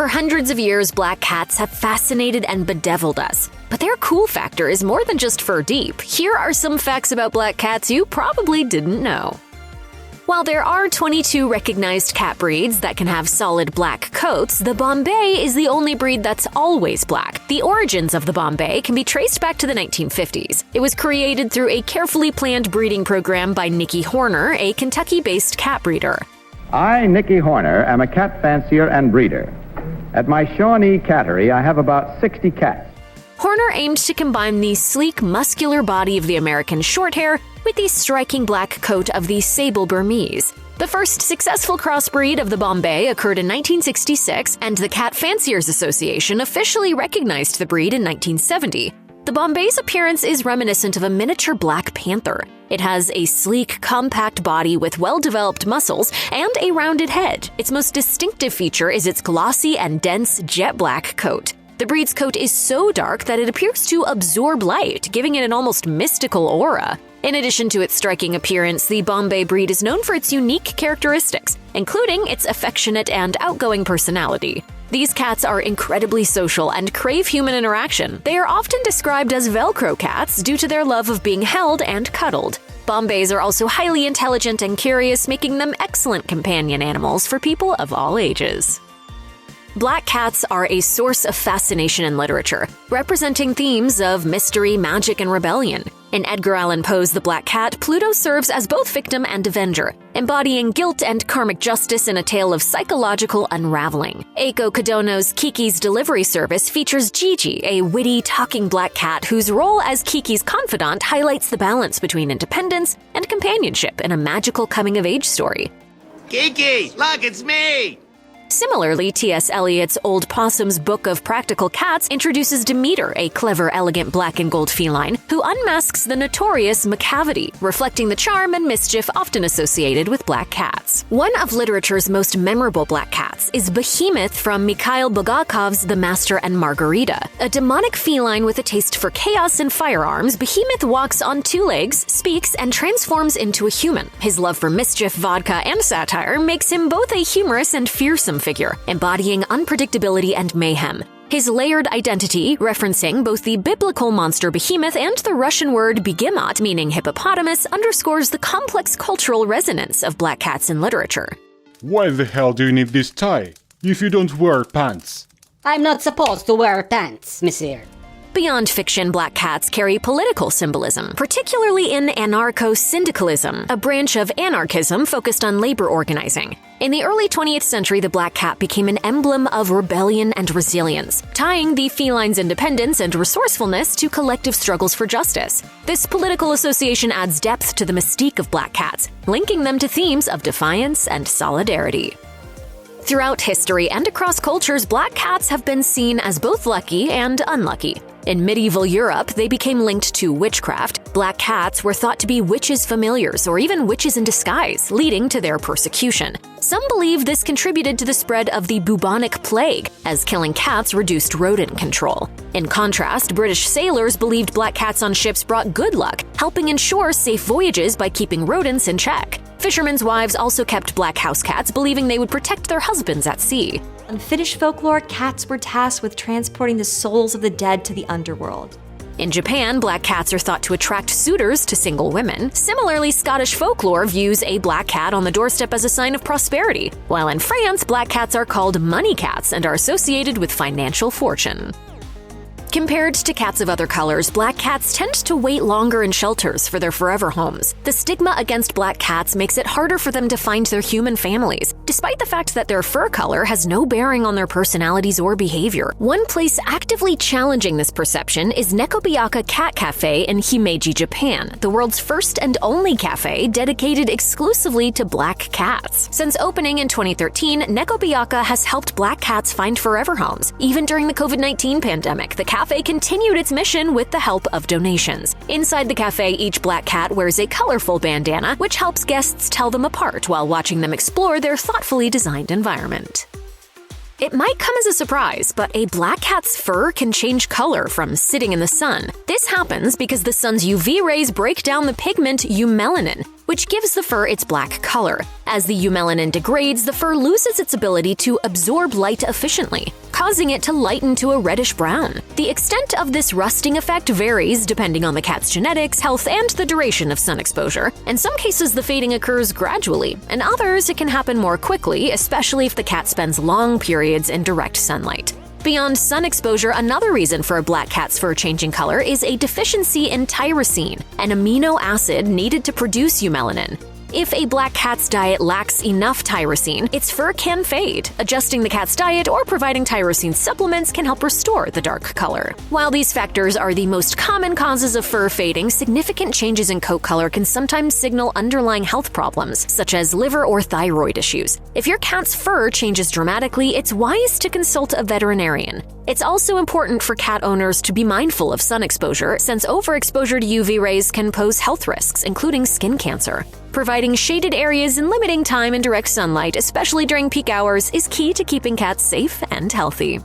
For hundreds of years, black cats have fascinated and bedeviled us. But their cool factor is more than just fur deep. Here are some facts about black cats you probably didn't know. While there are 22 recognized cat breeds that can have solid black coats, the Bombay is the only breed that's always black. The origins of the Bombay can be traced back to the 1950s. It was created through a carefully planned breeding program by Nicky Horner, a Kentucky-based cat breeder. I, Nicky Horner, am a cat fancier and breeder. At my Shawnee cattery, I have about 60 cats. Horner aimed to combine the sleek, muscular body of the American Shorthair with the striking black coat of the Sable Burmese. The first successful crossbreed of the Bombay occurred in 1966, and the Cat Fanciers Association officially recognized the breed in 1970. The Bombay's appearance is reminiscent of a miniature black panther. It has a sleek, compact body with well-developed muscles and a rounded head. Its most distinctive feature is its glossy and dense jet black coat. The breed's coat is so dark that it appears to absorb light, giving it an almost mystical aura. In addition to its striking appearance, the Bombay breed is known for its unique characteristics, including its affectionate and outgoing personality. These cats are incredibly social and crave human interaction. They are often described as Velcro cats due to their love of being held and cuddled. Bombays are also highly intelligent and curious, making them excellent companion animals for people of all ages. Black cats are a source of fascination in literature, representing themes of mystery, magic, and rebellion. In Edgar Allan Poe's The Black Cat, Pluto serves as both victim and avenger, embodying guilt and karmic justice in a tale of psychological unraveling. Eiko Kodono's Kiki's Delivery Service features Gigi, a witty, talking black cat whose role as Kiki's confidant highlights the balance between independence and companionship in a magical coming-of-age story. Kiki, look, it's me! Similarly, T.S. Eliot's Old Possum's Book of Practical Cats introduces Demeter, a clever, elegant black and gold feline, who unmasks the notorious Macavity, reflecting the charm and mischief often associated with black cats. One of literature's most memorable black cats is Behemoth from Mikhail Bulgakov's The Master and Margarita. A demonic feline with a taste for chaos and firearms, Behemoth walks on two legs, speaks, and transforms into a human. His love for mischief, vodka, and satire makes him both a humorous and fearsome figure, embodying unpredictability and mayhem. His layered identity, referencing both the biblical monster behemoth and the Russian word begemot, meaning hippopotamus, underscores the complex cultural resonance of black cats in literature. Why the hell do you need this tie, if you don't wear pants? I'm not supposed to wear pants, monsieur. Beyond fiction, black cats carry political symbolism, particularly in anarcho-syndicalism, a branch of anarchism focused on labor organizing. In the early 20th century, the black cat became an emblem of rebellion and resilience, tying the feline's independence and resourcefulness to collective struggles for justice. This political association adds depth to the mystique of black cats, linking them to themes of defiance and solidarity. Throughout history and across cultures, black cats have been seen as both lucky and unlucky. In medieval Europe, they became linked to witchcraft. Black cats were thought to be witches' familiars or even witches in disguise, leading to their persecution. Some believe this contributed to the spread of the bubonic plague, as killing cats reduced rodent control. In contrast, British sailors believed black cats on ships brought good luck, helping ensure safe voyages by keeping rodents in check. Fishermen's wives also kept black house cats, believing they would protect their husbands at sea. In Finnish folklore, cats were tasked with transporting the souls of the dead to the underworld. In Japan, black cats are thought to attract suitors to single women. Similarly, Scottish folklore views a black cat on the doorstep as a sign of prosperity, while in France, black cats are called money cats and are associated with financial fortune. Compared to cats of other colors, black cats tend to wait longer in shelters for their forever homes. The stigma against black cats makes it harder for them to find their human families, despite the fact that their fur color has no bearing on their personalities or behavior. One place actively challenging this perception is Nekobiaka Cat Cafe in Himeji, Japan, the world's first and only cafe dedicated exclusively to black cats. Since opening in 2013, Nekobiaka has helped black cats find forever homes. Even during the COVID-19 pandemic, the cafe continued its mission with the help of donations. Inside the cafe, each black cat wears a colorful bandana, which helps guests tell them apart while watching them explore their thoughtfully designed environment. It might come as a surprise, but a black cat's fur can change color from sitting in the sun. This happens because the sun's UV rays break down the pigment eumelanin, which gives the fur its black color. As the eumelanin degrades, the fur loses its ability to absorb light efficiently, causing it to lighten to a reddish brown. The extent of this rusting effect varies depending on the cat's genetics, health, and the duration of sun exposure. In some cases, the fading occurs gradually. In others, it can happen more quickly, especially if the cat spends long periods in direct sunlight. Beyond sun exposure, another reason for a black cat's fur changing color is a deficiency in tyrosine, an amino acid needed to produce eumelanin. If a black cat's diet lacks enough tyrosine, its fur can fade. Adjusting the cat's diet or providing tyrosine supplements can help restore the dark color. While these factors are the most common causes of fur fading, significant changes in coat color can sometimes signal underlying health problems, such as liver or thyroid issues. If your cat's fur changes dramatically, it's wise to consult a veterinarian. It's also important for cat owners to be mindful of sun exposure, since overexposure to UV rays can pose health risks, including skin cancer. Providing shaded areas and limiting time in direct sunlight, especially during peak hours, is key to keeping cats safe and healthy.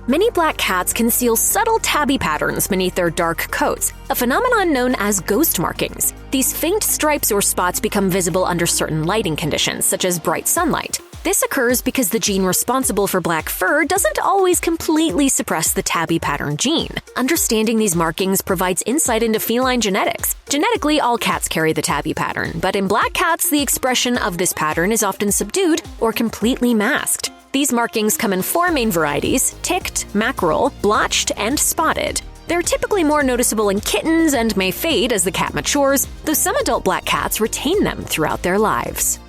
Many black cats conceal subtle tabby patterns beneath their dark coats, a phenomenon known as ghost markings. These faint stripes or spots become visible under certain lighting conditions, such as bright sunlight. This occurs because the gene responsible for black fur doesn't always completely suppress the tabby pattern gene. Understanding these markings provides insight into feline genetics. Genetically, all cats carry the tabby pattern, but in black cats, the expression of this pattern is often subdued or completely masked. These markings come in 4 main varieties: ticked, mackerel, blotched, and spotted. They're typically more noticeable in kittens and may fade as the cat matures, though some adult black cats retain them throughout their lives.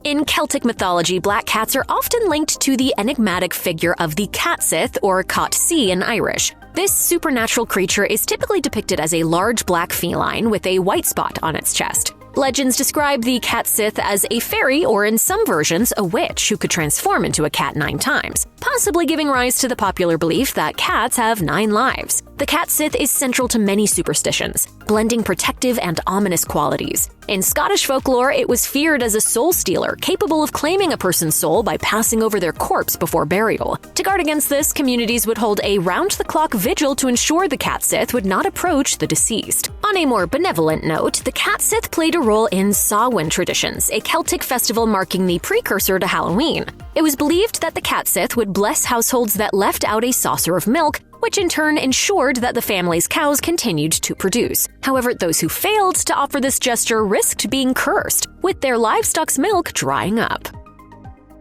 In Celtic mythology, black cats are often linked to the enigmatic figure of the Cat Sìth, or Cat Sìth in Irish. This supernatural creature is typically depicted as a large black feline with a white spot on its chest. Legends describe the Cat Sìth as a fairy, or in some versions, a witch who could transform into a cat 9 times, possibly giving rise to the popular belief that cats have 9 lives. The Cat Sìth is central to many superstitions, blending protective and ominous qualities. In Scottish folklore, it was feared as a soul stealer, capable of claiming a person's soul by passing over their corpse before burial. To guard against this, communities would hold a round-the-clock vigil to ensure the Cat Sìth would not approach the deceased. On a more benevolent note, the Cat Sìth played a role in Samhain traditions, a Celtic festival marking the precursor to Halloween. It was believed that the Cat Sìth would bless households that left out a saucer of milk, which in turn ensured that the family's cows continued to produce. However, those who failed to offer this gesture risked being cursed, with their livestock's milk drying up.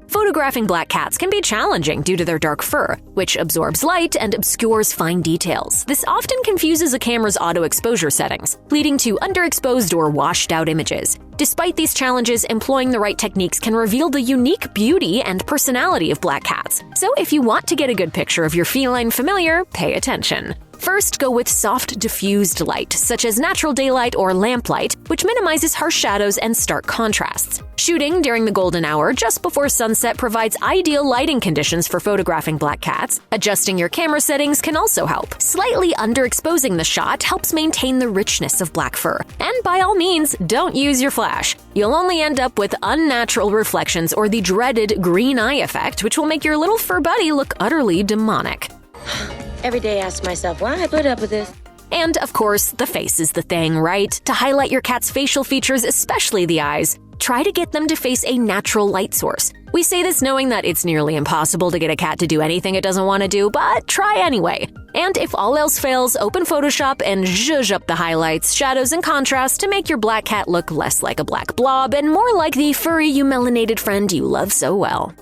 Photographing black cats can be challenging due to their dark fur, which absorbs light and obscures fine details. This often confuses a camera's auto exposure settings, leading to underexposed or washed-out images. Despite these challenges, employing the right techniques can reveal the unique beauty and personality of black cats. So if you want to get a good picture of your feline familiar, pay attention. First, go with soft, diffused light, such as natural daylight or lamplight, which minimizes harsh shadows and stark contrasts. Shooting during the golden hour just before sunset provides ideal lighting conditions for photographing black cats. Adjusting your camera settings can also help. Slightly underexposing the shot helps maintain the richness of black fur. And by all means, don't use your flash. You'll only end up with unnatural reflections or the dreaded green eye effect, which will make your little fur buddy look utterly demonic. Every day I ask myself, why I put up with this? And of course, the face is the thing, right? To highlight your cat's facial features, especially the eyes, try to get them to face a natural light source. We say this knowing that it's nearly impossible to get a cat to do anything it doesn't want to do, but try anyway. And if all else fails, open Photoshop and zhuzh up the highlights, shadows, and contrast to make your black cat look less like a black blob and more like the furry eumelanated friend you love so well.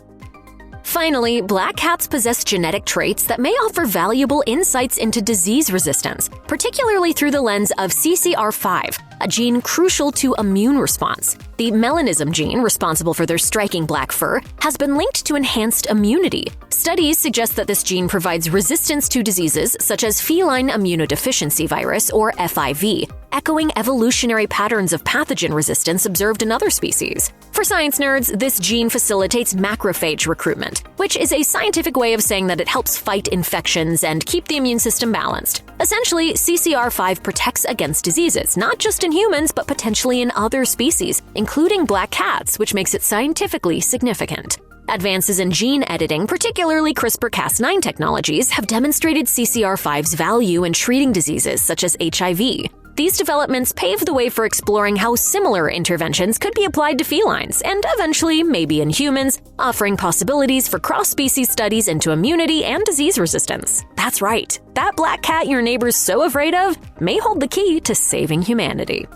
Finally, black cats possess genetic traits that may offer valuable insights into disease resistance, particularly through the lens of CCR5, a gene crucial to immune response. The melanism gene, responsible for their striking black fur, has been linked to enhanced immunity. Studies suggest that this gene provides resistance to diseases such as feline immunodeficiency virus, or FIV, echoing evolutionary patterns of pathogen resistance observed in other species. For science nerds, this gene facilitates macrophage recruitment, which is a scientific way of saying that it helps fight infections and keep the immune system balanced. Essentially, CCR5 protects against diseases, not just in humans, but potentially in other species, including black cats, which makes it scientifically significant. Advances in gene editing, particularly CRISPR-Cas9 technologies, have demonstrated CCR5's value in treating diseases such as HIV. These developments paved the way for exploring how similar interventions could be applied to felines, and eventually maybe in humans, offering possibilities for cross-species studies into immunity and disease resistance. That's right, that black cat your neighbor's so afraid of may hold the key to saving humanity.